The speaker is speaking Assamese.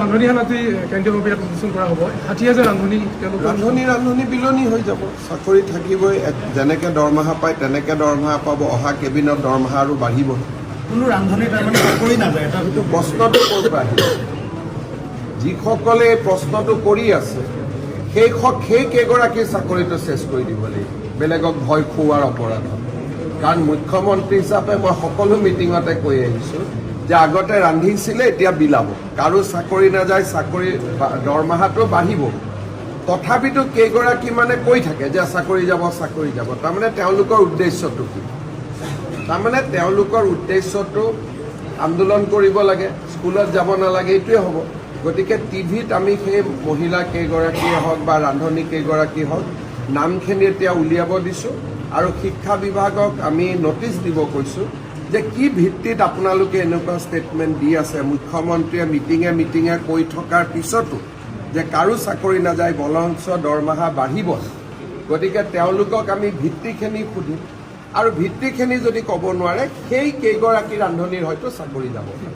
ৰান্ধনীশালাতেই কেন্দ্ৰীয় কমিটিয়ে প্ৰতিষ্ঠান কৰা হ'ব 60,000 ৰান্ধনী ৰান্ধনী বিলনি হৈ যাব চাকৰি থাকিবই যেনেকৈ দৰমহা পায় তেনেকৈ দৰমহা পাব অহা কেবিনত দৰমহা আৰু বাঢ়িব কোনো ৰান্ধনী তাৰমানে চাকৰি নাযায় এটা কিন্তু প্ৰশ্নটো ক'ৰ পৰা আহিব যিসকলে এই প্ৰশ্নটো কৰি আছে সেই কেইগৰাকী চাকৰিটো চেছ কৰি দিব লাগিব বেলেগক ভয় খুওৱাৰ অপৰাধত কাৰণ মুখ্যমন্ত্ৰী হিচাপে মই সকলো মিটিঙতে কৈ আহিছোঁ যে আগতে ৰান্ধিছিলে এতিয়া বিলাব কাৰো চাকৰি নাযায় চাকৰি দৰমহাটো বাঢ়িব তথাপিতো কেইগৰাকী মানে কৈ থাকে যে চাকৰি যাব তাৰমানে তেওঁলোকৰ উদ্দেশ্যটো কি তাৰমানে তেওঁলোকৰ উদ্দেশ্যটো আন্দোলন কৰিব লাগে স্কুলত যাব নালাগে এইটোৱে হ'ব গতিকে টিভিত আমি সেই মহিলা কেইগৰাকীয়ে হওক বা ৰান্ধনী কেইগৰাকী হওক নামখিনি এতিয়া উলিয়াব দিছোঁ আৰু শিক্ষা বিভাগক আমি নটিচ দিব কৈছোঁ যে কি ভিত্তিত আপোনালোকে এনেকুৱা ষ্টেটমেণ্ট দি আছে মুখ্যমন্ত্ৰীয়ে মিটিঙে কৈ থকাৰ পিছতো যে কাৰো চাকৰি নাযায় বৰঞ্চ দৰমহা বাঢ়িব গতিকে তেওঁলোকক আমি ভিত্তিখিনি সুধিম আৰু ভিত্তিখিনি যদি ক'ব নোৱাৰে সেই কেইগৰাকী ৰান্ধনীৰ হয়তো চাকৰি যাব